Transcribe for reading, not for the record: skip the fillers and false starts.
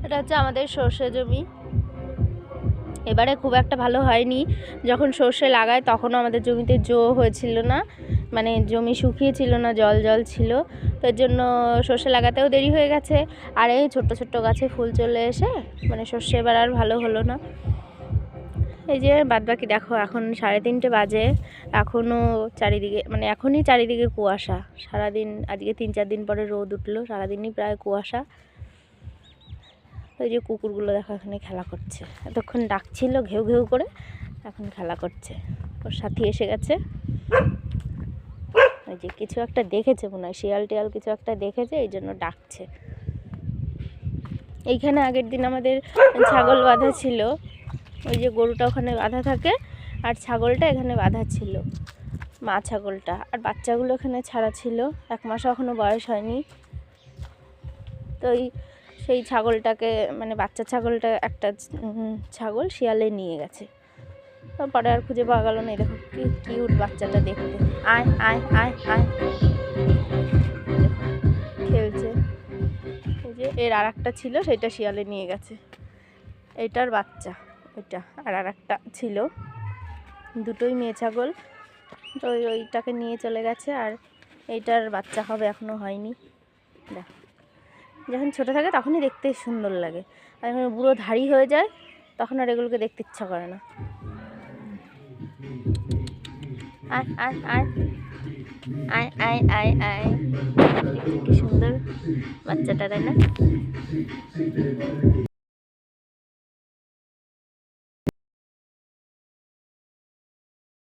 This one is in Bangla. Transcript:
এটা হচ্ছে আমাদের সর্ষে জমি। এবারে খুব একটা ভালো হয়নি। যখন সর্ষে লাগায় তখনও আমাদের জমিতে জো হয়েছিল না, মানে জমি শুকিয়ে ছিল না, জল জল ছিল। তো এর জন্য সর্ষে লাগাতেও দেরি হয়ে গেছে। আর এই ছোট্ট ছোট্ট গাছে ফুল চলে এসে মানে সর্ষে এবার আর ভালো হলো না। এই যে বাদবাকি দেখো, এখন 3:30 বাজে, এখনও চারিদিকে মানে এখনই চারিদিকে কুয়াশা। সারাদিন আজকে 3-4 দিন পরে রোদ উঠলো, সারাদিনই প্রায় কুয়াশা। ওই যে কুকুরগুলো দেখো এখানে খেলা করছে, এতক্ষণ ডাকছিল ঘেউ ঘেউ করে, এখন খেলা করছে। ওর সাথী এসে গেছে। ওই যে কিছু একটা দেখেছে মনে হয়, শিয়াল টিয়াল কিছু একটা দেখেছে, এই জন্য ডাকছে। এইখানে আগের দিন আমাদের ছাগল বাঁধা ছিল। ওই যে গরুটা ওখানে বাঁধা থাকে আর ছাগলটা এখানে বাঁধা ছিল, মা ছাগলটা। আর বাচ্চাগুলো এখানে ছাড়া ছিল, 1 মাসও এখনও বয়স হয়নি। তো সেই ছাগলটাকে মানে বাচ্চা ছাগলটা, একটা ছাগল শিয়ালে নিয়ে গেছে। তারপরে আর খুঁজে পাওয়া গেল না। এই দেখো কি কিউট বাচ্চাটা দেখতে, আয় আয় আয় আয় খেলছে। এই যে এর আর একটা ছিল, সেটা শিয়ালে নিয়ে গেছে, এইটার বাচ্চা ওইটা। আর একটা ছিল, দুটোই মেয়ে ছাগল। তো ওইটাকে নিয়ে চলে গেছে, আর এইটার বাচ্চা হবে, এখনও হয়নি। দেখ, যখন ছোটো থাকে তখনই দেখতে সুন্দর লাগে, আর যখন বুড়ো ধাড়ি হয়ে যায় তখন আর এগুলোকে দেখতে ইচ্ছা করে না। আয় আয় আয় আয় আয় আয় আয়, কি সুন্দর বাচ্চাটা, তাই না?